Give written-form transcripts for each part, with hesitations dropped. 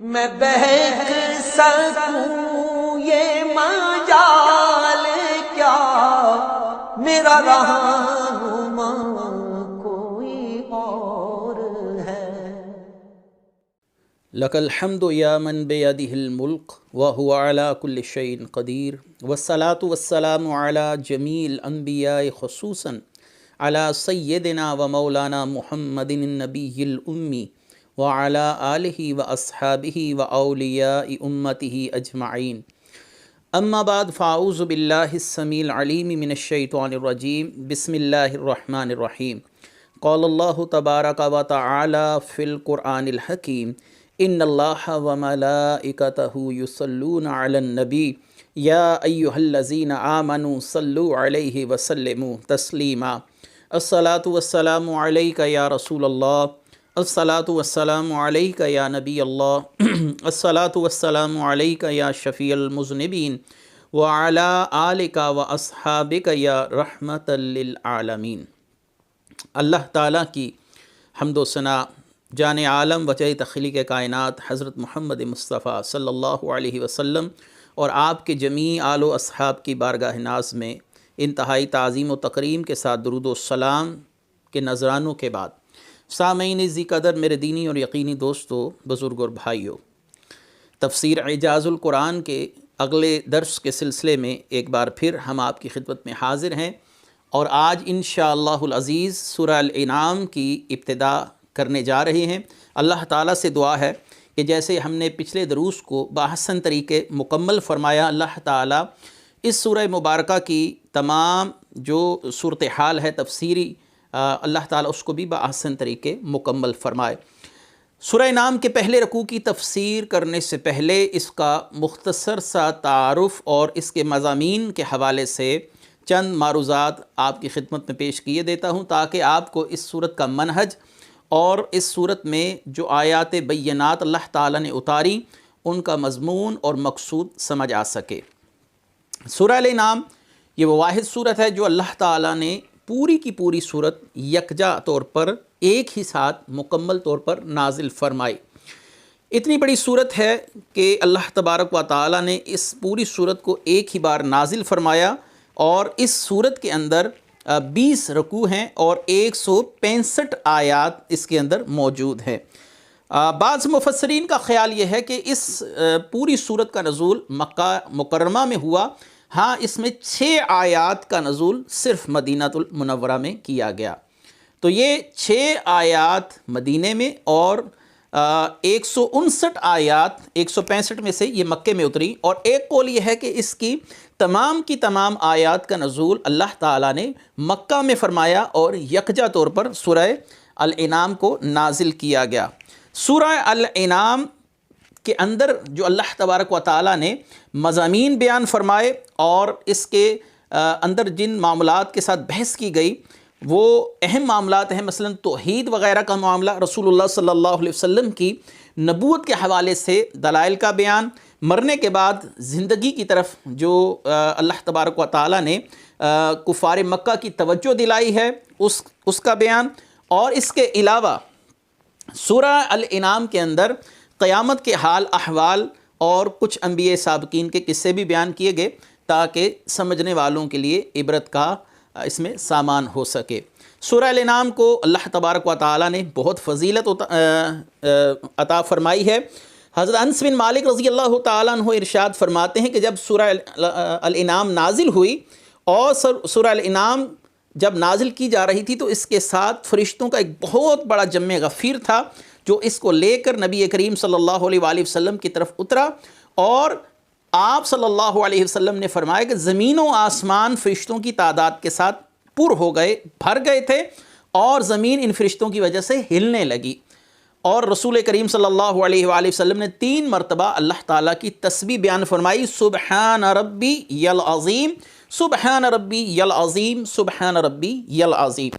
میں بہک سکوں یہ مجال کیا، میرا رہنما کوئی اور ہے۔ لک الحمد یا من بیدہ الملک وہو علی کل شیء قدیر، والصلاة والسلام علی جمیع الانبیاء خصوصاً علی سیدنا و مولانا محمد النبی الامی وعلی آلہ و اصحابہ و اولیاء امتہ اجمعین، اما بعد فاعوذ باللہ السمیع العلیم من الشیطان الرجیم، بسم اللہ الرحمن الرحیم۔ قال اللہ تبارک و تعالی فی القرآن الحکیم، ان اللہ و ملائکتہ یصلون علی النبی یا ایہا الذین آمنوا صلوا علیہ وسلموا تسلیما۔ الصلاۃ والسلام علیک یا رسول اللہ، الصلاۃ والسلام علیک یا نبی اللہ، الصلاۃ والسلام علیک یا شفیع المذنبین وعلی آلک و اصحابک یا رحمۃ للعالمین۔ اللہ تعالیٰ کی حمد و ثنا جان عالم وجہ تخلیق کائنات حضرت محمد مصطفیٰ صلی اللہ علیہ وسلم اور آپ کے جمیع آل و اصحاب کی بارگاہ ناز میں انتہائی تعظیم و تکریم کے ساتھ درود و سلام کے نذرانوں کے بعد، سامعین ذی قدر، میرے دینی اور یقینی دوستو، بزرگ اور بھائیو، تفسیر اعجاز القرآن کے اگلے درس کے سلسلے میں ایک بار پھر ہم آپ کی خدمت میں حاضر ہیں، اور آج انشاءاللہ العزیز سورہ الانعام کی ابتدا کرنے جا رہے ہیں۔ اللہ تعالیٰ سے دعا ہے کہ جیسے ہم نے پچھلے دروس کو بحسن طریقے مکمل فرمایا، اللہ تعالیٰ اس سورہ مبارکہ کی تمام جو صورتحال ہے تفسیری، اللہ تعالیٰ اس کو بھی بحسن طریقے مکمل فرمائے۔ سورہ انعام کے پہلے رکوع کی تفسیر کرنے سے پہلے اس کا مختصر سا تعارف اور اس کے مضامین کے حوالے سے چند معروضات آپ کی خدمت میں پیش کیے دیتا ہوں، تاکہ آپ کو اس صورت کا منہج اور اس صورت میں جو آیات بینات اللہ تعالیٰ نے اتاری ان کا مضمون اور مقصود سمجھ آ سکے۔ سورہ الانعام یہ وہ واحد صورت ہے جو اللہ تعالیٰ نے پوری کی پوری صورت یکجا طور پر ایک ہی ساتھ مکمل طور پر نازل فرمائی۔ اتنی بڑی صورت ہے کہ اللہ تبارک و تعالیٰ نے اس پوری صورت کو ایک ہی بار نازل فرمایا، اور اس صورت کے اندر 20 رکوع ہیں اور 165 آیات اس کے اندر موجود ہیں۔ بعض مفسرین کا خیال یہ ہے کہ اس پوری صورت کا نزول مکہ مکرمہ میں ہوا، ہاں اس میں 6 آیات کا نزول صرف مدینہ المنورہ میں کیا گیا۔ تو یہ 6 آیات مدینہ میں اور 159 آیات 165 میں سے یہ مکے میں اتری، اور ایک قول یہ ہے کہ اس کی تمام آیات کا نزول اللہ تعالیٰ نے مکہ میں فرمایا اور یکجا طور پر سورہ الانعام کو نازل کیا گیا۔ سورہ الانعام کے اندر جو اللہ تبارک و تعالیٰ نے مضامین بیان فرمائے اور اس کے اندر جن معاملات کے ساتھ بحث کی گئی وہ اہم معاملات ہیں، مثلا توحید وغیرہ کا معاملہ، رسول اللہ صلی اللہ علیہ وسلم کی نبوت کے حوالے سے دلائل کا بیان، مرنے کے بعد زندگی کی طرف جو اللہ تبارک و تعالیٰ نے کفار مکہ کی توجہ دلائی ہے اس کا بیان، اور اس کے علاوہ سورہ الانعام کے اندر قیامت کے حال احوال اور کچھ انبیاء سابقین کے قصے بھی بیان کیے گئے، تاکہ سمجھنے والوں کے لیے عبرت کا اس میں سامان ہو سکے۔ سورہ الانعام کو اللہ تبارک و تعالیٰ نے بہت فضیلت عطا فرمائی ہے۔ حضرت انس بن مالک رضی اللہ تعالیٰ عنہ ارشاد فرماتے ہیں کہ جب سورہ الانعام نازل ہوئی اور سورہ الانعام جب نازل کی جا رہی تھی تو اس کے ساتھ فرشتوں کا ایک بہت بڑا جمع غفیر تھا جو اس کو لے کر نبی کریم صلی اللہ علیہ وآلہ وسلم کی طرف اترا، اور آپ صلی اللہ علیہ وسلم نے فرمایا کہ زمین و آسمان فرشتوں کی تعداد کے ساتھ پر ہو گئے، بھر گئے تھے، اور زمین ان فرشتوں کی وجہ سے ہلنے لگی، اور رسول کریم صلی اللہ علیہ وآلہ وسلم نے 3 مرتبہ اللہ تعالیٰ کی تسبیح بیان فرمائی، سبحان ربی العظیم، سبحان ربی العظیم، سبحان ربی العظیم۔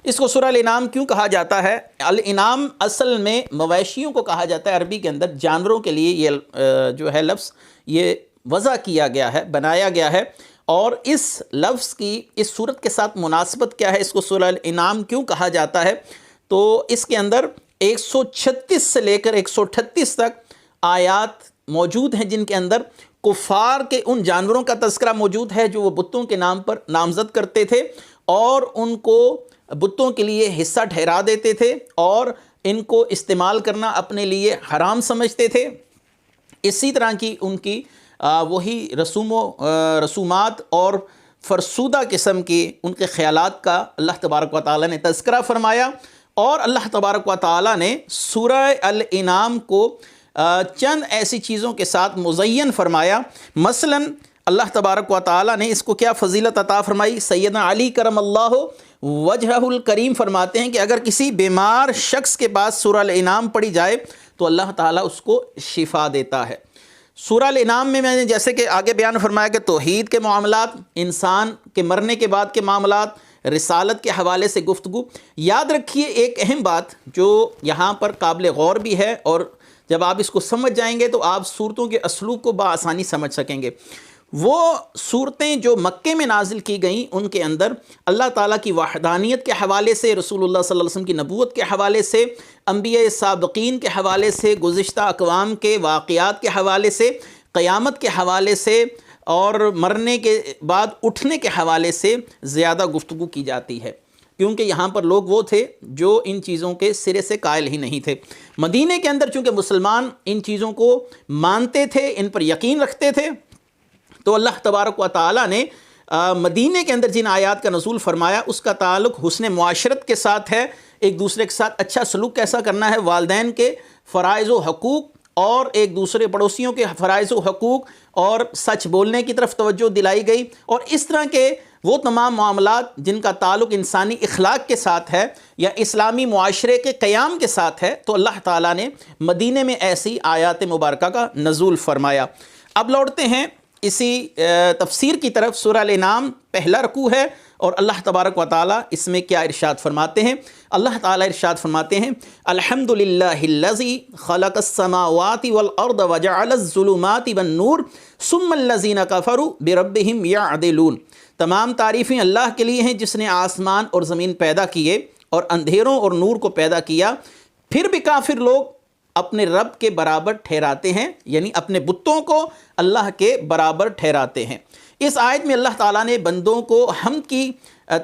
اس کو سورہ الانعام کیوں کہا جاتا ہے؟ الانعام اصل میں مویشیوں کو کہا جاتا ہے، عربی کے اندر جانوروں کے لیے یہ جو ہے لفظ یہ وضع کیا گیا ہے، بنایا گیا ہے، اور اس لفظ کی اس صورت کے ساتھ مناسبت کیا ہے، اس کو سورہ الانعام کیوں کہا جاتا ہے؟ تو اس کے اندر 136 سے لے کر 138 تک آیات موجود ہیں جن کے اندر کفار کے ان جانوروں کا تذکرہ موجود ہے جو وہ بتوں کے نام پر نامزد کرتے تھے اور ان کو بتوں کے لیے حصہ ٹھہرا دیتے تھے اور ان کو استعمال کرنا اپنے لیے حرام سمجھتے تھے۔ اسی طرح کی ان کی وہی رسومات اور فرسودہ قسم کے ان کے خیالات کا اللہ تبارک و تعالیٰ نے تذکرہ فرمایا، اور اللہ تبارک و تعالیٰ نے سورہ الانعام کو چند ایسی چیزوں کے ساتھ مزین فرمایا۔ مثلا اللہ تبارک و تعالیٰ نے اس کو کیا فضیلت عطا فرمائی؟ سیدنا علی کرم اللہ وجہہ الکریم فرماتے ہیں کہ اگر کسی بیمار شخص کے پاس سورہ الانعام پڑھی جائے تو اللہ تعالیٰ اس کو شفا دیتا ہے۔ سورہ الانعام میں نے جیسے کہ آگے بیان فرمایا کہ توحید کے معاملات، انسان کے مرنے کے بعد کے معاملات، رسالت کے حوالے سے گفتگو۔ یاد رکھیے ایک اہم بات جو یہاں پر قابل غور بھی ہے، اور جب آپ اس کو سمجھ جائیں گے تو آپ صورتوں کے اسلوب کو بآسانی سمجھ سکیں گے۔ وہ صورتیں جو مکے میں نازل کی گئیں ان کے اندر اللہ تعالیٰ کی وحدانیت کے حوالے سے، رسول اللہ صلی اللہ علیہ وسلم کی نبوت کے حوالے سے، انبیاء سابقین کے حوالے سے، گزشتہ اقوام کے واقعات کے حوالے سے، قیامت کے حوالے سے اور مرنے کے بعد اٹھنے کے حوالے سے زیادہ گفتگو کی جاتی ہے، کیونکہ یہاں پر لوگ وہ تھے جو ان چیزوں کے سرے سے قائل ہی نہیں تھے۔ مدینے کے اندر چونکہ مسلمان ان چیزوں کو مانتے تھے، ان پر یقین رکھتے تھے، تو اللہ تبارک و تعالیٰ نے مدینے کے اندر جن آیات کا نزول فرمایا اس کا تعلق حسن معاشرت کے ساتھ ہے، ایک دوسرے کے ساتھ اچھا سلوک کیسا کرنا ہے، والدین کے فرائض و حقوق اور ایک دوسرے پڑوسیوں کے فرائض و حقوق اور سچ بولنے کی طرف توجہ دلائی گئی، اور اس طرح کے وہ تمام معاملات جن کا تعلق انسانی اخلاق کے ساتھ ہے یا اسلامی معاشرے کے قیام کے ساتھ ہے، تو اللہ تعالیٰ نے مدینے میں ایسی آیات مبارکہ کا نزول فرمایا۔ اب لوٹتے ہیں اسی تفسیر کی طرف۔ سورہ الانعام پہلا رکوع ہے، اور اللہ تبارک و تعالیٰ اس میں کیا ارشاد فرماتے ہیں؟ اللہ تعالیٰ ارشاد فرماتے ہیں الحمدللہ الذی خلق السماوات والارض وجعل الظلمات والنور ثم الذین کفروا بربہم یعدلون۔ تمام تعریفیں اللہ کے لیے ہیں جس نے آسمان اور زمین پیدا کیے اور اندھیروں اور نور کو پیدا کیا، پھر بھی کافر لوگ اپنے رب کے برابر ٹھہراتے ہیں، یعنی اپنے بتوں کو اللہ کے برابر ٹھہراتے ہیں۔ اس آیت میں اللہ تعالیٰ نے بندوں کو حمد کی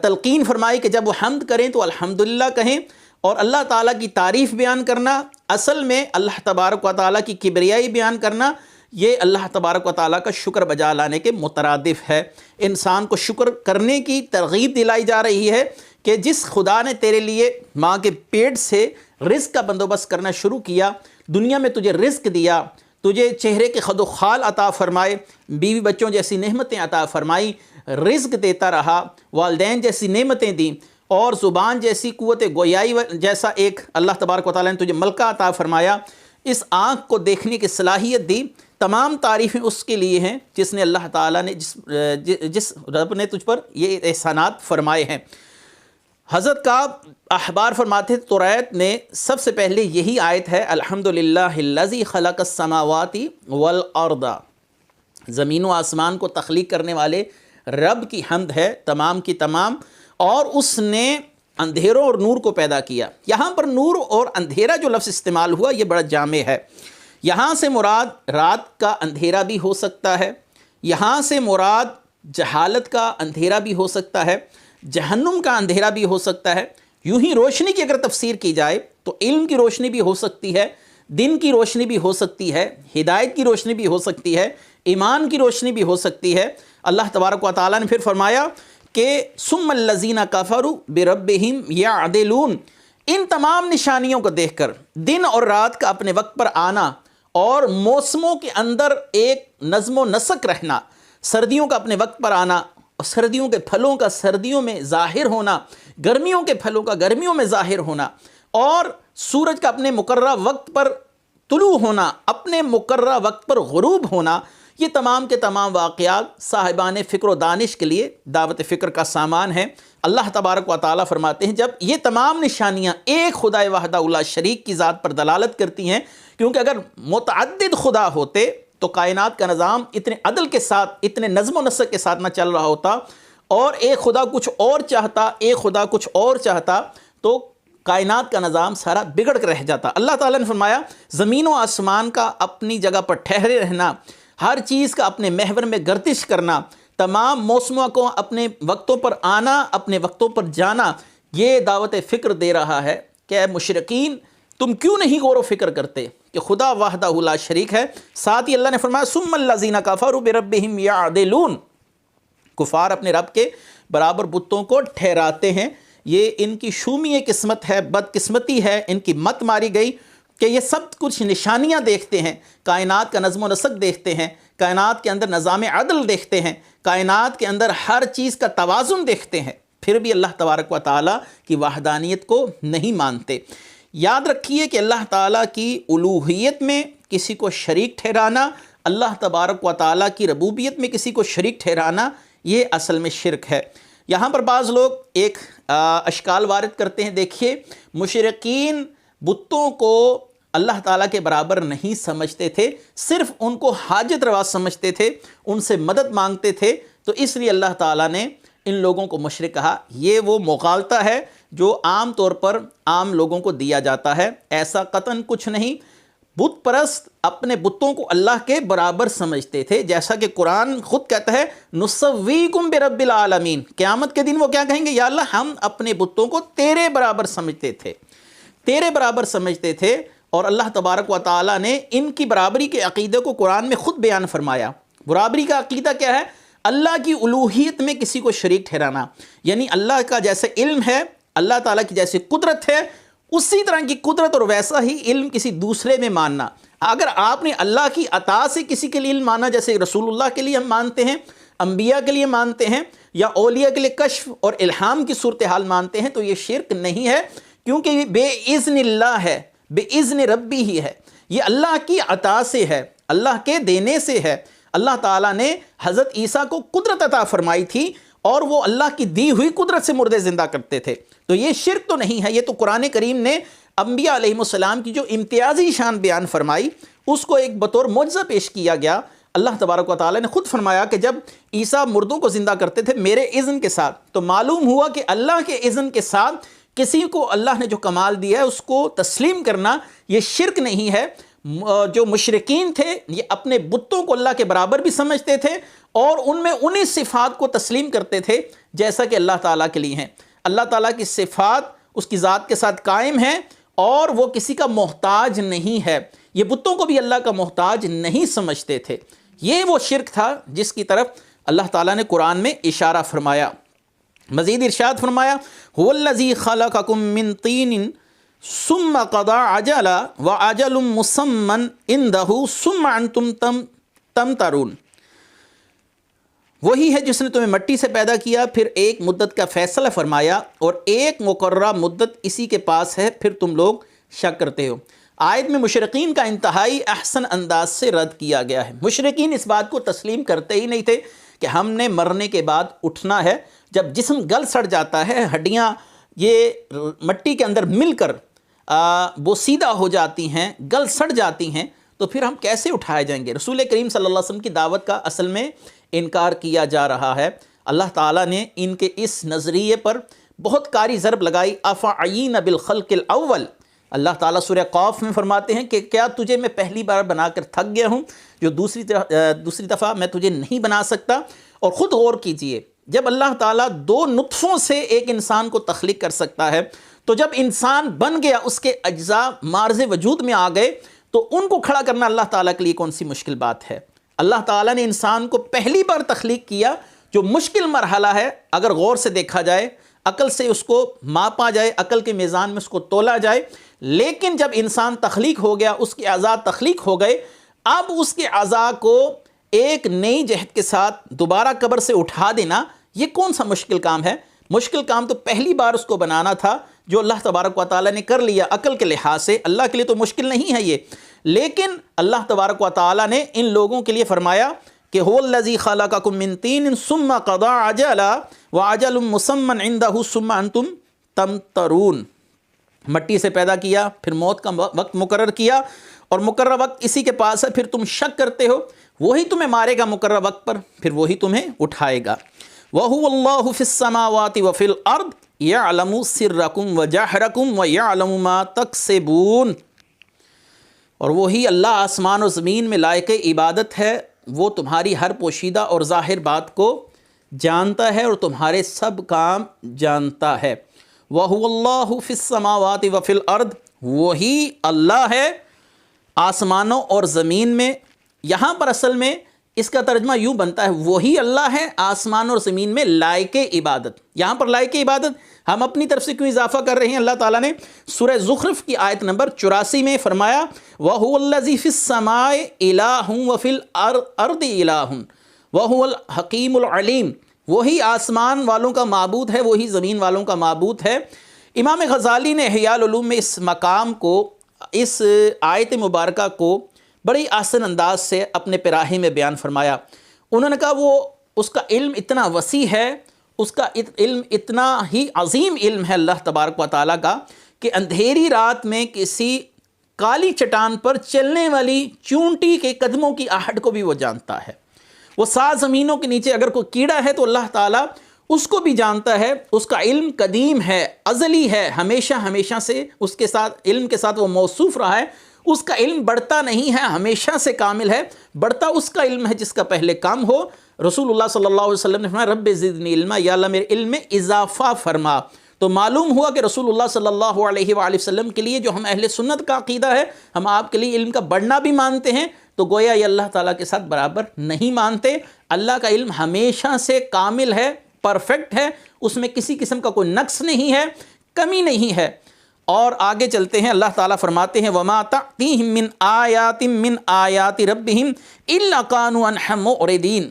تلقین فرمائی کہ جب وہ حمد کریں تو الحمدللہ کہیں، اور اللہ تعالیٰ کی تعریف بیان کرنا، اصل میں اللہ تبارک و تعالیٰ کی کبریائی بیان کرنا، یہ اللہ تبارک و تعالیٰ کا شکر بجا لانے کے مترادف ہے۔ انسان کو شکر کرنے کی ترغیب دلائی جا رہی ہے کہ جس خدا نے تیرے لیے ماں کے پیٹ سے رزق کا بندوبست کرنا شروع کیا، دنیا میں تجھے رزق دیا، تجھے چہرے کے خد و خال عطا فرمائے، بیوی بچوں جیسی نعمتیں عطا فرمائی، رزق دیتا رہا، والدین جیسی نعمتیں دیں، اور زبان جیسی قوت گویائی جیسا ایک اللہ تبارک و تعالیٰ نے تجھے ملکہ عطا فرمایا، اس آنکھ کو دیکھنے کی صلاحیت دی، تمام تعریفیں اس کے لیے ہیں جس نے اللہ تعالیٰ نے جس رب نے تجھ پر یہ احسانات فرمائے ہیں۔ حضرت کعب احبار فرماتے ہیں توریت میں سب سے پہلے یہی آیت ہے الحمدللہ الذی خلق السماوات والارض، زمین و آسمان کو تخلیق کرنے والے رب کی حمد ہے تمام کی تمام، اور اس نے اندھیروں اور نور کو پیدا کیا۔ یہاں پر نور اور اندھیرا جو لفظ استعمال ہوا یہ بڑا جامع ہے۔ یہاں سے مراد رات کا اندھیرا بھی ہو سکتا ہے، یہاں سے مراد جہالت کا اندھیرا بھی ہو سکتا ہے، جہنم کا اندھیرا بھی ہو سکتا ہے۔ یوں ہی روشنی کی اگر تفسیر کی جائے تو علم کی روشنی بھی ہو سکتی ہے، دن کی روشنی بھی ہو سکتی ہے، ہدایت کی روشنی بھی ہو سکتی ہے، ایمان کی روشنی بھی ہو سکتی ہے۔ اللہ تبارک و تعالیٰ نے پھر فرمایا کہ ثم الذین کفروا بربہم یعدلون، ان تمام نشانیوں کو دیکھ کر دن اور رات کا اپنے وقت پر آنا اور موسموں کے اندر ایک نظم و نسق رہنا، سردیوں کا اپنے وقت پر آنا، سردیوں کے پھلوں کا سردیوں میں ظاہر ہونا، گرمیوں کے پھلوں کا گرمیوں میں ظاہر ہونا، اور سورج کا اپنے مقررہ وقت پر طلوع ہونا، اپنے مقررہ وقت پر غروب ہونا، یہ تمام کے تمام واقعات صاحبان فکر و دانش کے لیے دعوت فکر کا سامان ہے۔ اللہ تبارک و تعالیٰ فرماتے ہیں جب یہ تمام نشانیاں ایک خدا وحدہ لا شریک کی ذات پر دلالت کرتی ہیں، کیونکہ اگر متعدد خدا ہوتے تو کائنات کا نظام اتنے عدل کے ساتھ، اتنے نظم و نسق کے ساتھ نہ چل رہا ہوتا، اور ایک خدا کچھ اور چاہتا، ایک خدا کچھ اور چاہتا، تو کائنات کا نظام سارا بگڑ کر رہ جاتا۔ اللہ تعالیٰ نے فرمایا زمین و آسمان کا اپنی جگہ پر ٹھہرے رہنا، ہر چیز کا اپنے محور میں گردش کرنا، تمام موسموں کو اپنے وقتوں پر آنا، اپنے وقتوں پر جانا، یہ دعوت فکر دے رہا ہے کہ اے مشرکین تم کیوں نہیں غور و فکر کرتے کہ خدا وحدہ لا شریک ہے۔ ساتھ ہی اللہ نے فرمایا ثم الذین کفروا بربہم یعدلون، کفار اپنے رب کے برابر بتوں کو ٹھہراتے ہیں۔ یہ ان کی شومی قسمت ہے، بدقسمتی ہے، ان کی مت ماری گئی کہ یہ سب کچھ نشانیاں دیکھتے ہیں، کائنات کا نظم و نسق دیکھتے ہیں، کائنات کے اندر نظام عدل دیکھتے ہیں، کائنات کے اندر ہر چیز کا توازن دیکھتے ہیں، پھر بھی اللہ تبارک و تعالیٰ کی وحدانیت کو نہیں مانتے۔ یاد رکھیے کہ اللہ تعالیٰ کی الوہیت میں کسی کو شریک ٹھہرانا، اللہ تبارک و تعالیٰ کی ربوبیت میں کسی کو شریک ٹھہرانا، یہ اصل میں شرک ہے۔ یہاں پر بعض لوگ ایک اشکال وارد کرتے ہیں، دیکھیے مشرکین بتوں کو اللہ تعالیٰ کے برابر نہیں سمجھتے تھے، صرف ان کو حاجت روا سمجھتے تھے، ان سے مدد مانگتے تھے، تو اس لیے اللہ تعالیٰ نے ان لوگوں کو مشرک کہا۔ یہ وہ مغالطہ ہے جو عام طور پر عام لوگوں کو دیا جاتا ہے، ایسا قطعاً کچھ نہیں۔ بت پرست اپنے بتوں کو اللہ کے برابر سمجھتے تھے، جیسا کہ قرآن خود کہتا ہے نُسَوِّيكُمْ بِرَبِّ الْعَالَمِينَ، قیامت کے دن وہ کیا کہیں گے؟ یا اللہ ہم اپنے بتوں کو تیرے برابر سمجھتے تھے، تیرے برابر سمجھتے تھے۔ اور اللہ تبارک و تعالیٰ نے ان کی برابری کے عقیدے کو قرآن میں خود بیان فرمایا۔ برابری کا عقیدہ کیا ہے؟ اللہ کی الوہیت میں کسی کو شریک ٹھہرانا، یعنی اللہ کا جیسے علم ہے، اللہ تعالیٰ کی جیسی قدرت ہے، اسی طرح کی قدرت اور ویسا ہی علم کسی دوسرے میں ماننا۔ اگر آپ نے اللہ کی عطا سے کسی کے لیے علم مانا، جیسے رسول اللہ کے لیے ہم مانتے ہیں، انبیاء کے لیے مانتے ہیں، یا اولیاء کے لیے کشف اور الہام کی صورتحال مانتے ہیں، تو یہ شرک نہیں ہے، کیونکہ یہ بے اذن اللہ ہے، بے اذن ربی ہی ہے، یہ اللہ کی عطا سے ہے، اللہ کے دینے سے ہے۔ اللہ تعالیٰ نے حضرت عیسیٰ کو قدرت عطا فرمائی تھی، اور وہ اللہ کی دی ہوئی قدرت سے مردے زندہ کرتے تھے، تو یہ شرک تو نہیں ہے۔ یہ تو قرآن کریم نے انبیاء علیہ السلام کی جو امتیازی شان بیان فرمائی، اس کو ایک بطور معجزہ پیش کیا گیا۔ اللہ تبارک و تعالیٰ نے خود فرمایا کہ جب عیسیٰ مردوں کو زندہ کرتے تھے میرے اذن کے ساتھ، تو معلوم ہوا کہ اللہ کے اذن کے ساتھ کسی کو اللہ نے جو کمال دیا ہے اس کو تسلیم کرنا یہ شرک نہیں ہے۔ جو مشرکین تھے یہ اپنے بتوں کو اللہ کے برابر بھی سمجھتے تھے، اور ان میں انہی صفات کو تسلیم کرتے تھے جیسا کہ اللہ تعالیٰ کے لیے ہیں۔ اللہ تعالیٰ کی صفات اس کی ذات کے ساتھ قائم ہیں، اور وہ کسی کا محتاج نہیں ہے۔ یہ بتوں کو بھی اللہ کا محتاج نہیں سمجھتے تھے۔ یہ وہ شرک تھا جس کی طرف اللہ تعالیٰ نے قرآن میں اشارہ فرمایا۔ مزید ارشاد فرمایا هو الذی خلقکم من طین ثم قضى اجلا واجل مسمى عنده ثم انتم تمترون، وہی ہے جس نے تمہیں مٹی سے پیدا کیا، پھر ایک مدت کا فیصلہ فرمایا، اور ایک مقررہ مدت اسی کے پاس ہے، پھر تم لوگ شک کرتے ہو۔ آیت میں مشرقین کا انتہائی احسن انداز سے رد کیا گیا ہے۔ مشرقین اس بات کو تسلیم کرتے ہی نہیں تھے کہ ہم نے مرنے کے بعد اٹھنا ہے۔ جب جسم گل سڑ جاتا ہے، ہڈیاں یہ مٹی کے اندر مل کر وہ سیدھا ہو جاتی ہیں، گل سڑ جاتی ہیں، تو پھر ہم کیسے اٹھائے جائیں گے؟ رسول کریم صلی اللہ علیہ وسلم کی دعوت کا اصل میں انکار کیا جا رہا ہے۔ اللہ تعالیٰ نے ان کے اس نظریے پر بہت کاری ضرب لگائی۔ افعین بالخلق الاول، اللہ تعالیٰ سورہ قاف میں فرماتے ہیں کہ کیا تجھے میں پہلی بار بنا کر تھک گیا ہوں جو دوسری دفعہ میں تجھے نہیں بنا سکتا؟ اور خود غور کیجئے، جب اللہ تعالیٰ دو نطفوں سے ایک انسان کو تخلیق کر سکتا ہے، تو جب انسان بن گیا، اس کے اجزاء مارز وجود میں آ گئے، تو ان کو کھڑا کرنا اللہ تعالیٰ کے لیے کون سی مشکل بات ہے؟ اللہ تعالیٰ نے انسان کو پہلی بار تخلیق کیا، جو مشکل مرحلہ ہے، اگر غور سے دیکھا جائے، عقل سے اس کو ماپا جائے، عقل کے میزان میں اس کو تولا جائے، لیکن جب انسان تخلیق ہو گیا، اس کے اعضاء تخلیق ہو گئے، اب اس کے اعضاء کو ایک نئی جہت کے ساتھ دوبارہ قبر سے اٹھا دینا، یہ کون سا مشکل کام ہے؟ مشکل کام تو پہلی بار اس کو بنانا تھا، جو اللہ تبارک و تعالیٰ نے کر لیا عقل کے لحاظ سے۔ اللہ کے لیے تو مشکل نہیں ہے یہ، لیکن اللہ تبارک و تعالیٰ نے ان لوگوں کے لیے فرمایا کہ هو الذی خلقکم من طین ثم قضى اجلا واجل مسمى عنده ثم انتم تمترون، مٹی سے پیدا کیا، پھر موت کا وقت مقرر کیا، اور مقرر وقت اسی کے پاس ہے، پھر تم شک کرتے ہو۔ وہی تمہیں مارے گا مقرر وقت پر، پھر وہی تمہیں اٹھائے گا۔ وَهُوَ اللَّهُ فِي السَّمَاوَاتِ وَفِي الْأَرْضِ یعلم سرکم وجہرکم ویعلم ما تکسبون، اور وہی اللہ آسمان و زمین میں لائق عبادت ہے، وہ تمہاری ہر پوشیدہ اور ظاہر بات کو جانتا ہے اور تمہارے سب کام جانتا ہے۔ وَهُوَ اللَّهُ فِي السَّمَاوَاتِ وَفِي الْأَرْضِ، وہی اللہ ہے آسمانوں اور زمین میں۔ یہاں پر اصل میں اس کا ترجمہ یوں بنتا ہے، وہی اللہ ہے آسمان اور زمین میں لائق عبادت۔ یہاں پر لائق عبادت ہم اپنی طرف سے کیوں اضافہ کر رہے ہیں؟ اللہ تعالیٰ نے سورہ زخرف کی آیت نمبر 84 میں فرمایا وَهُوَ الَّذِي فِي السَّمَاءِ إِلَٰهٌ وَفِي الْأَرْضِ إِلَٰهٌ وَهُوَ الْحَكِيمُ الْعَلِيمُ، وہی آسمان والوں کا معبود ہے، وہی زمین والوں کا معبود ہے۔ امام غزالی نے احیاء العلوم میں اس مقام کو، اس آیت مبارکہ کو بڑی آسن انداز سے اپنے پیراہے میں بیان فرمایا۔ انہوں نے کہا وہ اس کا علم اتنا وسیع ہے، اس کا علم اتنا ہی عظیم علم ہے اللہ تبارک و تعالیٰ کا، کہ اندھیری رات میں کسی کالی چٹان پر چلنے والی چونٹی کے قدموں کی آہٹ کو بھی وہ جانتا ہے۔ وہ 7 زمینوں کے نیچے اگر کوئی کیڑا ہے تو اللہ تعالیٰ اس کو بھی جانتا ہے۔ اس کا علم قدیم ہے، ازلی ہے، ہمیشہ سے اس کے ساتھ علم کے ساتھ وہ موصوف رہا ہے۔ اس کا علم بڑھتا نہیں ہے، ہمیشہ سے کامل ہے، بڑھتا اس کا علم ہے جس کا پہلے کام ہو۔ رسول اللہ صلی اللہ علیہ وسلم نے فرمایا رب زدنی علما، یا اللہ میرے علم میں اضافہ فرما۔ تو معلوم ہوا کہ رسول اللہ صلی اللہ علیہ وآلہ وسلم کے لیے جو ہم اہل سنت کا عقیدہ ہے، ہم آپ کے لیے علم کا بڑھنا بھی مانتے ہیں، تو گویا یہ اللہ تعالیٰ کے ساتھ برابر نہیں مانتے۔ اللہ کا علم ہمیشہ سے کامل ہے، پرفیکٹ ہے، اس میں کسی قسم کا کوئی نقص نہیں ہے، کمی نہیں ہے۔ اور آگے چلتے ہیں، اللہ تعالیٰ فرماتے ہیں وَمَا تَأْتِيهِم مِّنْ آيَاتٍ مِّنْ آيَاتِ رَبِّهِمْ إِلَّا كَانُوا عَنْهَا مُعْرِضِينَ،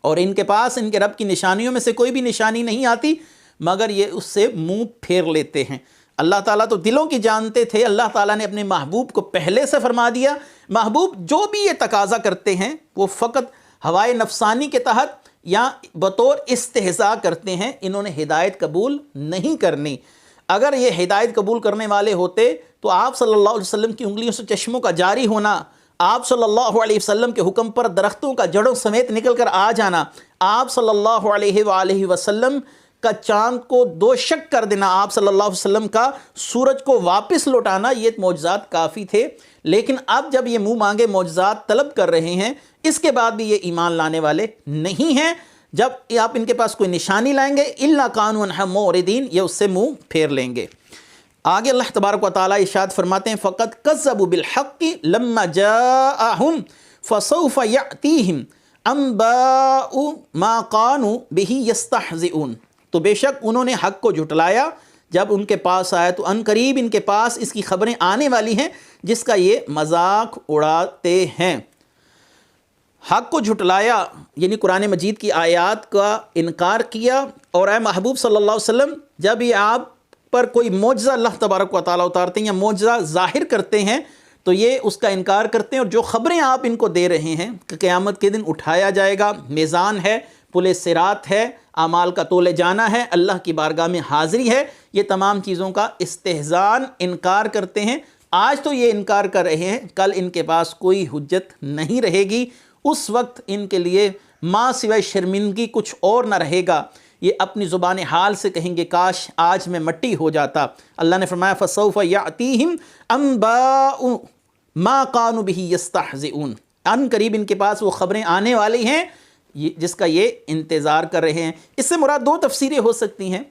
اور ان کے پاس ان کے رب کی نشانیوں میں سے کوئی بھی نشانی نہیں آتی مگر یہ اس سے منہ پھیر لیتے ہیں۔ اللہ تعالیٰ تو دلوں کی جانتے تھے، اللہ تعالیٰ نے اپنے محبوب کو پہلے سے فرما دیا، محبوب جو بھی یہ تقاضا کرتے ہیں وہ فقط ہوائے نفسانی کے تحت یا بطور استہزاء کرتے ہیں، انہوں نے ہدایت قبول نہیں کرنی۔ اگر یہ ہدایت قبول کرنے والے ہوتے تو آپ صلی اللہ علیہ وسلم کی انگلیوں سے چشموں کا جاری ہونا، آپ صلی اللہ علیہ وسلم کے حکم پر درختوں کا جڑوں سمیت نکل کر آ جانا، آپ صلی اللہ علیہ وآلہ وسلم کا چاند کو 2 شق کر دینا، آپ صلی اللہ علیہ وسلم کا سورج کو واپس لوٹانا، یہ معجزات کافی تھے۔ لیکن اب جب یہ منہ مانگے معجزات طلب کر رہے ہیں، اس کے بعد بھی یہ ایمان لانے والے نہیں ہیں۔ جب آپ ان کے پاس کوئی نشانی لائیں گے اِلَّا كَانُوا عَنْهَا مُعْرِضِينَ، یہ اس سے منہ پھیر لیں گے۔ آگے اللہ تبارک و تعالیٰ ارشاد فرماتے ہیں فَقَدْ كَذَّبُوا بِالْحَقِّ لَمَّا جَاءَهُمْ فَسَوْفَ يَأْتِيهِمْ أَنْبَاءُ مَا كَانُوا بِهِ يَسْتَهْزِئُونَ، تو بے شک انہوں نے حق کو جھٹلایا جب ان کے پاس آیا تو ان قریب ان کے پاس اس کی خبریں آنے والی ہیں جس کا یہ مذاق اڑاتے ہیں۔ حق کو جھٹلایا یعنی قرآن مجید کی آیات کا انکار کیا، اور اے محبوب صلی اللہ علیہ وسلم جب یہ آپ پر کوئی معجزہ اللہ تبارک و تعالیٰ اتارتے ہیں یا معجزہ ظاہر کرتے ہیں تو یہ اس کا انکار کرتے ہیں، اور جو خبریں آپ ان کو دے رہے ہیں کہ قیامت کے دن اٹھایا جائے گا، میزان ہے، پل صراط ہے، اعمال کا تولے جانا ہے، اللہ کی بارگاہ میں حاضری ہے، یہ تمام چیزوں کا استہزاء انکار کرتے ہیں۔ آج تو یہ انکار کر رہے ہیں، کل ان کے پاس کوئی حجت نہیں رہے گی، اس وقت ان کے لیے ماں سوائے شرمندگی کچھ اور نہ رہے گا۔ یہ اپنی زبان حال سے کہیں گے کاش آج میں مٹی ہو جاتا۔ اللہ نے فرمایا فَسَوْفَ يَأْتِيهِمْ أَنْبَاءُ مَا كَانُوا بِهِ يَسْتَهْزِئُونَ، ان قریب ان کے پاس وہ خبریں آنے والی ہیں جس کا یہ انتظار کر رہے ہیں۔ اس سے مراد 2 تفسیریں ہو سکتی ہیں۔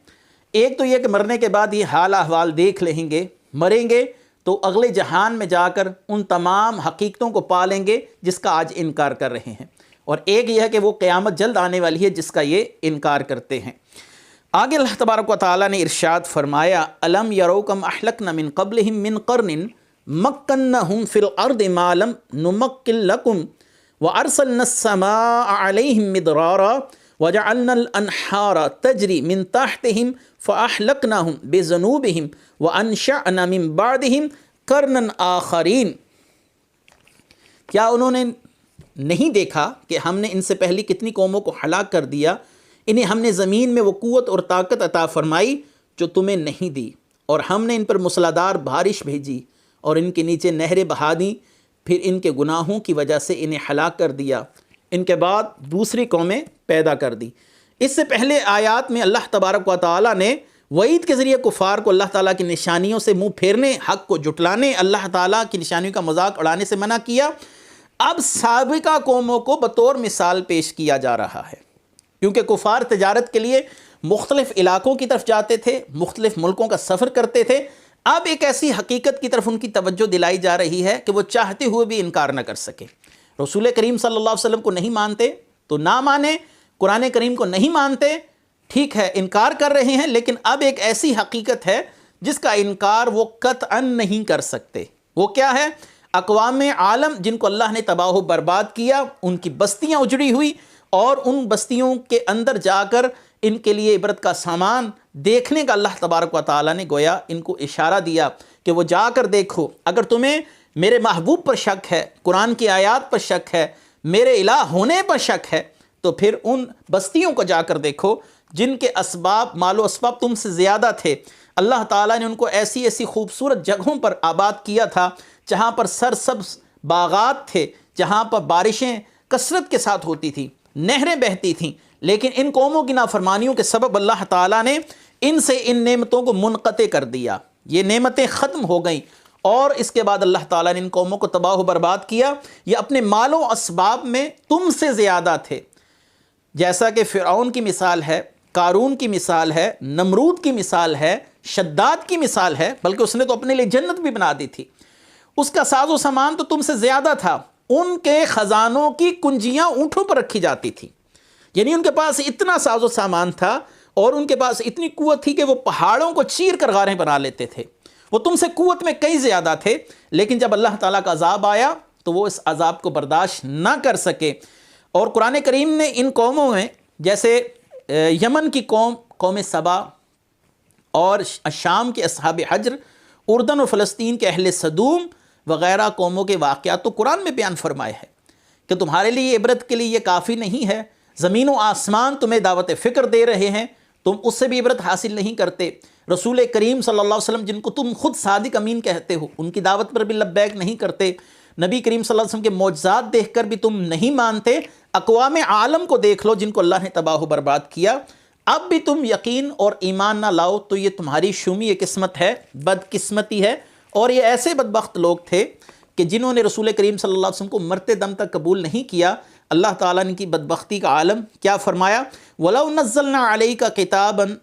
ایک تو یہ کہ مرنے کے بعد یہ حال احوال دیکھ لیں گے، مریں گے تو اگلے جہان میں جا کر ان تمام حقیقتوں کو پا لیں گے جس کا آج انکار کر رہے ہیں، اور ایک یہ ہے کہ وہ قیامت جلد آنے والی ہے جس کا یہ انکار کرتے ہیں۔ آگے اللہ تبارک و تعالیٰ نے ارشاد فرمایا أَلَمْ يَرَوْا كَمْ أَهْلَكْنَا مِنْ قَبْلِهِمْ مِنْ قَرْنٍ مَكَّنَّهُمْ فِي الْأَرْضِ مَا لَمْ نُمَكِّنْ لَكُمْ وَأَرْسَلْنَا السَّمَاءَ عَلَيْهِمْ مِدْرَارًا وَجَعَلْنَا الْأَنْهَارَ تَجْرِي مِنْ تَحْتِهِمْ فَأَهْلَكْنَاهُمْ بِذُنُوبِهِمْ وَأَنشَأْنَا مِنْ بَعْدِهِمْ قَرْنًا آخَرِينَ، کیا انہوں نے نہیں دیکھا کہ ہم نے ان سے پہلی کتنی قوموں کو ہلاک کر دیا، انہیں ہم نے زمین میں وہ قوت اور طاقت عطا فرمائی جو تمہیں نہیں دی، اور ہم نے ان پر موسلادھار بارش بھیجی اور ان کے نیچے نہریں بہا دیں، پھر ان کے گناہوں کی وجہ سے انہیں ہلاک کر دیا، ان کے بعد دوسری قومیں پیدا کر دی۔ اس سے پہلے آیات میں اللہ تبارک و تعالیٰ نے وعید کے ذریعے کفار کو اللہ تعالیٰ کی نشانیوں سے منہ پھیرنے، حق کو جھٹلانے، اللہ تعالیٰ کی نشانیوں کا مذاق اڑانے سے منع کیا۔ اب سابقہ قوموں کو بطور مثال پیش کیا جا رہا ہے، کیونکہ کفار تجارت کے لیے مختلف علاقوں کی طرف جاتے تھے، مختلف ملکوں کا سفر کرتے تھے۔ اب ایک ایسی حقیقت کی طرف ان کی توجہ دلائی جا رہی ہے کہ وہ چاہتے ہوئے بھی انکار نہ کر سکے۔ رسول کریم صلی اللہ علیہ وسلم کو نہیں مانتے تو نہ مانیں، قرآن کریم کو نہیں مانتے، ٹھیک ہے، انکار کر رہے ہیں، لیکن اب ایک ایسی حقیقت ہے جس کا انکار وہ قطعاً نہیں کر سکتے۔ وہ کیا ہے؟ اقوام عالم جن کو اللہ نے تباہ و برباد کیا، ان کی بستیاں اجڑی ہوئی، اور ان بستیوں کے اندر جا کر ان کے لیے عبرت کا سامان دیکھنے کا اللہ تبارک و تعالیٰ نے گویا ان کو اشارہ دیا کہ وہ جا کر دیکھو۔ اگر تمہیں میرے محبوب پر شک ہے، قرآن کی آیات پر شک ہے، میرے الہ ہونے پر شک ہے، تو پھر ان بستیوں کو جا کر دیکھو جن کے اسباب، مال و اسباب تم سے زیادہ تھے۔ اللہ تعالیٰ نے ان کو ایسی ایسی خوبصورت جگہوں پر آباد کیا تھا جہاں پر سرسبز باغات تھے، جہاں پر بارشیں کثرت کے ساتھ ہوتی تھیں، نہریں بہتی تھیں، لیکن ان قوموں کی نافرمانیوں کے سبب اللہ تعالیٰ نے ان سے ان نعمتوں کو منقطع کر دیا۔ یہ نعمتیں ختم ہو گئیں، اور اس کے بعد اللہ تعالیٰ نے ان قوموں کو تباہ و برباد کیا۔ یہ اپنے مال و اسباب میں تم سے زیادہ تھے، جیسا کہ فرعون کی مثال ہے، قارون کی مثال ہے، نمرود کی مثال ہے، شداد کی مثال ہے، بلکہ اس نے تو اپنے لیے جنت بھی بنا دی تھی۔ اس کا ساز و سامان تو تم سے زیادہ تھا، ان کے خزانوں کی کنجیاں اونٹوں پر رکھی جاتی تھی، یعنی ان کے پاس اتنا ساز و سامان تھا اور ان کے پاس اتنی قوت تھی کہ وہ پہاڑوں کو چیر کر غاریں بنا لیتے تھے۔ وہ تم سے قوت میں کئی زیادہ تھے، لیکن جب اللہ تعالیٰ کا عذاب آیا تو وہ اس عذاب کو برداشت نہ کر سکے۔ اور قرآن کریم نے ان قوموں میں، جیسے یمن کی قوم سبا، اور شام کے اصحاب حجر، اردن و فلسطین کے اہل صدوم وغیرہ قوموں کے واقعات تو قرآن میں بیان فرمائے ہیں کہ تمہارے لیے عبرت کے لیے یہ کافی نہیں ہے، زمین و آسمان تمہیں دعوت فکر دے رہے ہیں، تم اس سے بھی عبرت حاصل نہیں کرتے۔ رسول کریم صلی اللہ علیہ وسلم جن کو تم خود صادق امین کہتے ہو، ان کی دعوت پر بھی لبیک نہیں کرتے۔ نبی کریم صلی اللہ علیہ وسلم کے معجزات دیکھ کر بھی تم نہیں مانتے۔ اقوام عالم کو دیکھ لو جن کو اللہ نے تباہ و برباد کیا، اب بھی تم یقین اور ایمان نہ لاؤ تو یہ تمہاری شومی قسمت ہے، بدقسمتی ہے۔ اور یہ ایسے بدبخت لوگ تھے کہ جنہوں نے رسول کریم صلی اللہ علیہ وسلم کو مرتے دم تک قبول نہیں کیا۔ اللہ تعالیٰ نے کی بدبختی کا عالم کیا فرمایا؟ وَلَوْ نَزَّلْنَا عَلَيْكَ كِتَابًا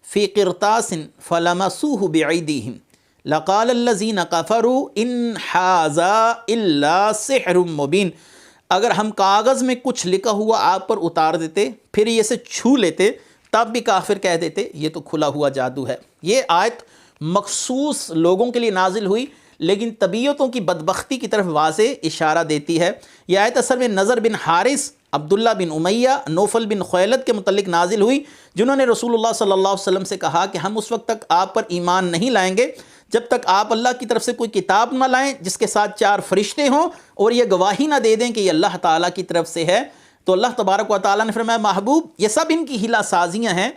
فِي قِرْطَاسٍ فَلَمَسُوهُ بِأَيْدِيهِمْ لَقَالَ الَّذِينَ كَفَرُوا إِنْ هَذَا إِلَّا سِحْرٌ مُبِينٌ۔ اگر ہم کاغذ میں کچھ لکھا ہوا آپ پر اتار دیتے، پھر یہ اسے چھو لیتے، تب بھی کافر کہہ دیتے یہ تو کھلا ہوا جادو ہے۔ یہ آیت مخصوص لوگوں کے لیے نازل ہوئی، لیکن طبیعتوں کی بدبختی کی طرف واضح اشارہ دیتی ہے۔ یہ آیت اصل میں نضر بن حارث، عبداللہ بن امیہ، نوفل بن خویلد کے متعلق نازل ہوئی، جنہوں نے رسول اللہ صلی اللہ علیہ وسلم سے کہا کہ ہم اس وقت تک آپ پر ایمان نہیں لائیں گے جب تک آپ اللہ کی طرف سے کوئی کتاب نہ لائیں جس کے ساتھ 4 فرشتے ہوں اور یہ گواہی نہ دے دیں کہ یہ اللہ تعالیٰ کی طرف سے ہے۔ تو اللہ تبارک و تعالیٰ نے فرمایا محبوب یہ سب ان کی ہیلا سازیاں ہیں،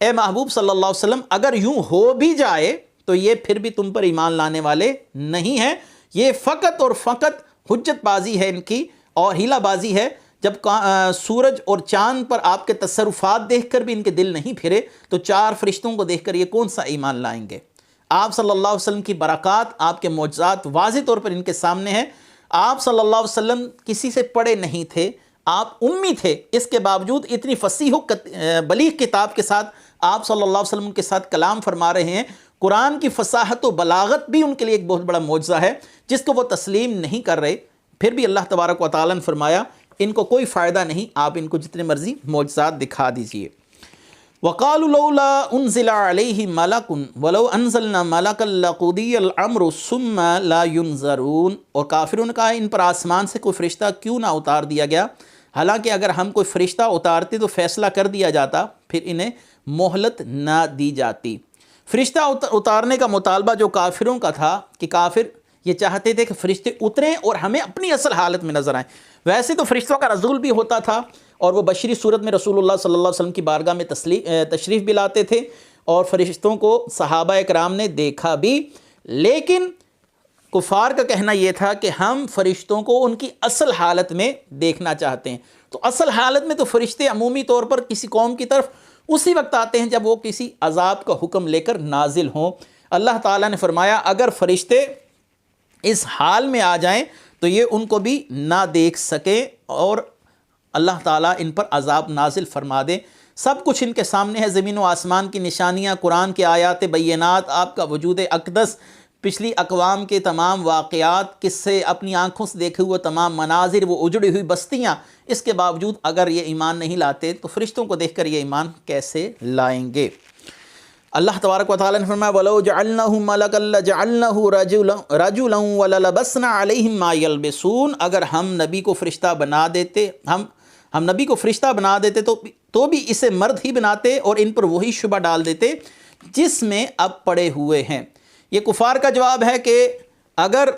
اے محبوب صلی اللہ علیہ وسلم اگر یوں ہو بھی جائے تو یہ پھر بھی تم پر ایمان لانے والے نہیں ہیں، یہ فقط اور فقط حجت بازی ہے ان کی اور ہیلا بازی ہے۔ جب سورج اور چاند پر آپ کے تصرفات دیکھ کر بھی ان کے دل نہیں پھرے تو 4 فرشتوں کو دیکھ کر یہ کون سا ایمان لائیں گے؟ آپ صلی اللہ علیہ وسلم کی برکات، آپ کے معجزات واضح طور پر ان کے سامنے ہیں۔ آپ صلی اللہ علیہ وسلم کسی سے پڑھے نہیں تھے، آپ امی تھے، اس کے باوجود اتنی فصیح و بلیغ کتاب کے ساتھ آپ صلی اللہ علیہ وسلم کے ساتھ کلام فرما رہے ہیں۔ قرآن کی فصاحت و بلاغت بھی ان کے لیے ایک بہت بڑا معجزہ ہے جس کو وہ تسلیم نہیں کر رہے، پھر بھی اللہ تبارک و تعالیٰ نے فرمایا ان کو کوئی فائدہ نہیں، آپ ان کو جتنے مرضی معجزات دکھا دیجئے۔ وَقَالُوا لَوْلَا أُنزِلَ عَلَيْهِ مَلَكٌ وَلَوْ أَنزَلْنَا مَلَكًا لَقُضِيَ الْأَمْرُ ثُمَّ لَا يُنظَرُونَ۔ اور کافروں نے کہا ان پر آسمان سے کوئی فرشتہ کیوں نہ اتار دیا گیا، حالانکہ اگر ہم کوئی فرشتہ اتارتے تو فیصلہ کر دیا جاتا، پھر انہیں مہلت نہ دی جاتی۔ فرشتہ اتارنے کا مطالبہ جو کافروں کا تھا کہ کافر یہ چاہتے تھے کہ فرشتے اتریں اور ہمیں اپنی اصل حالت میں نظر آئیں۔ ویسے تو فرشتوں کا نزول بھی ہوتا تھا اور وہ بشری صورت میں رسول اللہ صلی اللہ علیہ وسلم کی بارگاہ میں تشریف بھی لاتے تھے اور فرشتوں کو صحابہ اکرام نے دیکھا بھی، لیکن کفار کا کہنا یہ تھا کہ ہم فرشتوں کو ان کی اصل حالت میں دیکھنا چاہتے ہیں۔ تو اصل حالت میں تو فرشتے عمومی طور پر کسی قوم کی طرف اسی وقت آتے ہیں جب وہ کسی عذاب کا حکم لے کر نازل ہوں۔ اللہ تعالیٰ نے فرمایا اگر فرشتے اس حال میں آ جائیں تو یہ ان کو بھی نہ دیکھ سکیں اور اللہ تعالیٰ ان پر عذاب نازل فرما دے۔ سب کچھ ان کے سامنے ہے، زمین و آسمان کی نشانیاں، قرآن کے آیات بینات، آپ کا وجود اقدس، پچھلی اقوام کے تمام واقعات، قصے، اپنی آنکھوں سے دیکھے ہوئے تمام مناظر، وہ اجڑی ہوئی بستیاں، اس کے باوجود اگر یہ ایمان نہیں لاتے تو فرشتوں کو دیکھ کر یہ ایمان کیسے لائیں گے؟ اللہ تبارک و تعالیٰ نے فرمایا وَلَوْ جَعَلْنَاهُ مَلَكًا لَجَعَلْنَاهُ رَجُلًا وَلَلَبَسْنَا عَلَيْهِمْ مَا يَلْبِسُونَ، اگر ہم نبی کو فرشتہ بنا دیتے، ہم نبی کو فرشتہ بنا دیتے تو بھی اسے مرد ہی بناتے اور ان پر وہی شبہ ڈال دیتے جس میں اب پڑے ہوئے ہیں۔ یہ کفار کا جواب ہے کہ اگر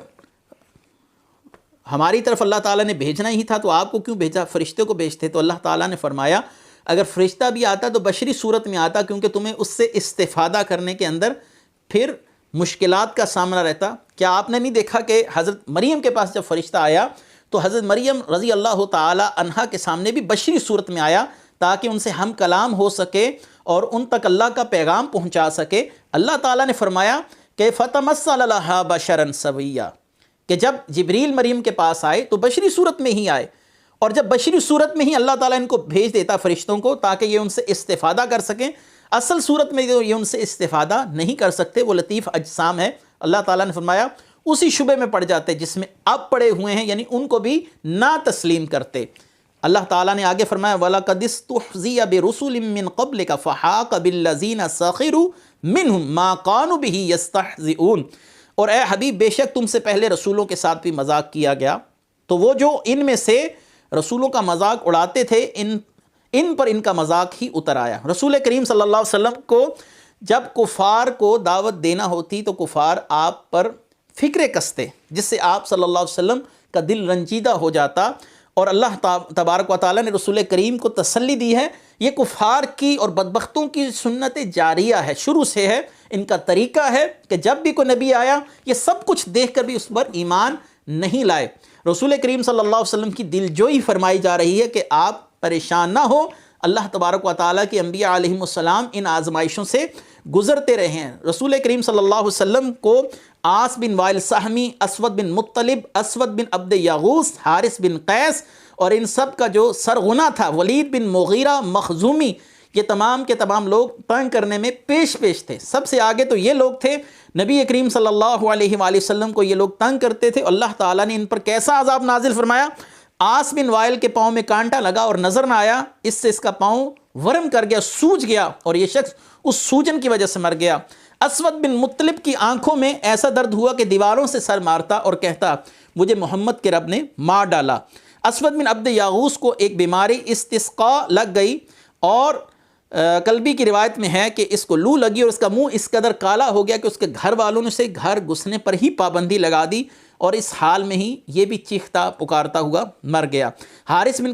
ہماری طرف اللہ تعالیٰ نے بھیجنا ہی تھا تو آپ کو کیوں بھیجا، فرشتے کو بھیجتے۔ تو اللہ تعالیٰ نے فرمایا اگر فرشتہ بھی آتا تو بشری صورت میں آتا، کیونکہ تمہیں اس سے استفادہ کرنے کے اندر پھر مشکلات کا سامنا رہتا۔ کیا آپ نے نہیں دیکھا کہ حضرت مریم کے پاس جب فرشتہ آیا تو حضرت مریم رضی اللہ تعالی عنہا کے سامنے بھی بشری صورت میں آیا تاکہ ان سے ہم کلام ہو سکے اور ان تک اللہ کا پیغام پہنچا سکے۔ اللہ تعالیٰ نے فرمایا کہ فَتَمَثَّلَ لَهَا بَشَرًا سَوِيًّا، کہ جب جبریل مریم کے پاس آئے تو بشری صورت میں ہی آئے، اور جب بشری صورت میں ہی اللہ تعالیٰ ان کو بھیج دیتا فرشتوں کو تاکہ یہ ان سے استفادہ کر سکیں، اصل صورت میں یہ ان سے استفادہ نہیں کر سکتے، وہ لطیف اجسام ہے۔ اللہ تعالیٰ نے فرمایا اسی شبے میں پڑ جاتے جس میں اب پڑے ہوئے ہیں، یعنی ان کو بھی نہ تسلیم کرتے۔ اللہ تعالیٰ نے آگے فرمایا وَلَقَدِ اسْتُهْزِئَ بِرُسُلٍ مِّن قَبْلِكَ فَحَاقَ بِالَّذِينَ سَخِرُوا مِنْهُمْ مَا كَانُوا بِهِ يَسْتَهْزِئُونَ، اور اے حبیب بے شک تم سے پہلے رسولوں کے ساتھ بھی مذاق کیا گیا، تو وہ جو ان میں سے رسولوں کا مذاق اڑاتے تھے ان پر ان کا مذاق ہی اتر آیا۔ رسول کریم صلی اللہ علیہ وسلم کو جب کفار کو دعوت دینا ہوتی تو کفار آپ پر فکرے کستے، جس سے آپ صلی اللہ علیہ وسلم کا دل رنجیدہ ہو جاتا، اور اللہ تبارک و تعالیٰ نے رسول کریم کو تسلی دی ہے یہ کفار کی اور بدبختوں کی سنت جاریہ ہے، شروع سے ہے، ان کا طریقہ ہے کہ جب بھی کوئی نبی آیا یہ سب کچھ دیکھ کر بھی اس پر ایمان نہیں لائے۔ رسول کریم صلی اللہ علیہ وسلم کی دلجوئی فرمائی جا رہی ہے کہ آپ پریشان نہ ہو، اللہ تبارک و تعالیٰ کی انبیاء علیہم السلام ان آزمائشوں سے گزرتے رہے ہیں۔ رسول کریم صلی اللہ علیہ وسلم کو عاص بن وائل سہمی، اسود بن مطلب، اسود بن عبد یغوث، حارث بن قیس اور ان سب کا جو سرغنہ تھا ولید بن مغیرہ مخزومی، یہ تمام کے تمام لوگ تنگ کرنے میں پیش تھے۔ سب سے آگے تو یہ لوگ تھے، نبی کریم صلی اللہ علیہ وآلہ وسلم کو یہ لوگ تنگ کرتے تھے۔ اللہ تعالیٰ نے ان پر کیسا عذاب نازل فرمایا، عاص بن وائل کے پاؤں میں کانٹا لگا اور نظر نہ آیا، اس سے اس کا پاؤں ورم کر گیا، سوج گیا، اور یہ شخص اس سوجن کی وجہ سے مر گیا۔ اسود بن مطلب کی آنکھوں میں ایسا درد ہوا کہ دیواروں سے سر مارتا اور کہتا مجھے محمد کے رب نے مار ڈالا۔ اسود بن عبد یغوث کو ایک بیماری استسقاء لگ گئی، اور کلبی کی روایت میں ہے کہ اس کو لو لگی اور اس کا منہ اس قدر کالا ہو گیا کہ اس کے گھر والوں نے اسے گھر گھسنے پر ہی پابندی لگا دی، اور اس حال میں ہی یہ بھی چیختا پکارتا ہوا مر گیا۔ حارث بن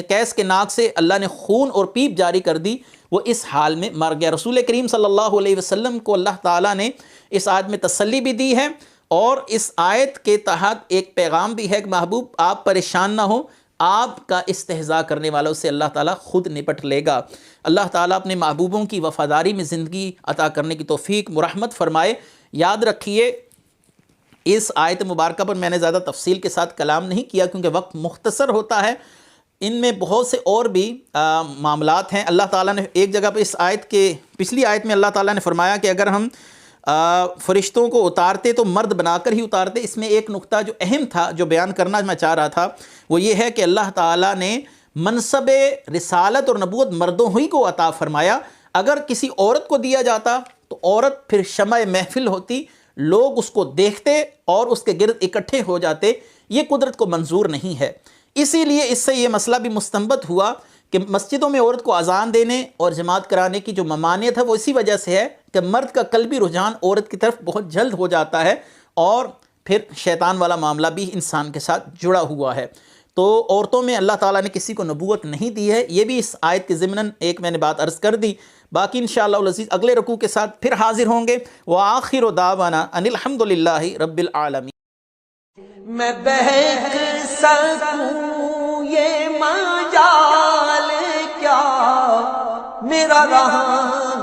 قیس کے ناک سے اللہ نے خون اور پیپ جاری کر دی، وہ اس حال میں مر گیا۔ رسول کریم صلی اللہ علیہ وسلم کو اللہ تعالیٰ نے اس آیت میں تسلی بھی دی ہے، اور اس آیت کے تحت ایک پیغام بھی ہے کہ محبوب آپ پریشان نہ ہو، آپ کا استہزاء کرنے والوں سے اللہ تعالیٰ خود نپٹ لے گا۔ اللہ تعالیٰ اپنے محبوبوں کی وفاداری میں زندگی عطا کرنے کی توفیق مرحمت فرمائے۔ یاد رکھیے اس آیت مبارکہ پر میں نے زیادہ تفصیل کے ساتھ کلام نہیں کیا کیونکہ وقت مختصر ہوتا ہے، ان میں بہت سے اور بھی معاملات ہیں۔ اللہ تعالیٰ نے ایک جگہ پہ اس آیت کے پچھلی آیت میں اللہ تعالیٰ نے فرمایا کہ اگر ہم فرشتوں کو اتارتے تو مرد بنا کر ہی اتارتے۔ اس میں ایک نقطہ جو اہم تھا جو بیان کرنا میں چاہ رہا تھا وہ یہ ہے کہ اللہ تعالیٰ نے منصب رسالت اور نبوت مردوں ہی کو عطا فرمایا۔ اگر کسی عورت کو دیا جاتا تو عورت پھر شمع محفل ہوتی، لوگ اس کو دیکھتے اور اس کے گرد اکٹھے ہو جاتے، یہ قدرت کو منظور نہیں ہے۔ اسی لیے اس سے یہ مسئلہ بھی مستنبت ہوا کہ مسجدوں میں عورت کو اذان دینے اور جماعت کرانے کی جو ممانعت ہے وہ اسی وجہ سے ہے کہ مرد کا قلبی رجحان عورت کی طرف بہت جلد ہو جاتا ہے، اور پھر شیطان والا معاملہ بھی انسان کے ساتھ جڑا ہوا ہے۔ تو عورتوں میں اللہ تعالیٰ نے کسی کو نبوت نہیں دی ہے، یہ بھی اس آیت کے ضمناً ایک میں نے بات عرض کر دی۔ باقی انشاءاللہ العزیز اگلے رکوع کے ساتھ پھر حاضر ہوں گے۔ وآخر دعوانا ان الحمدللہ رب العالمین۔ میں بہک سکوں یہ مجال کیا میرا میرا رہا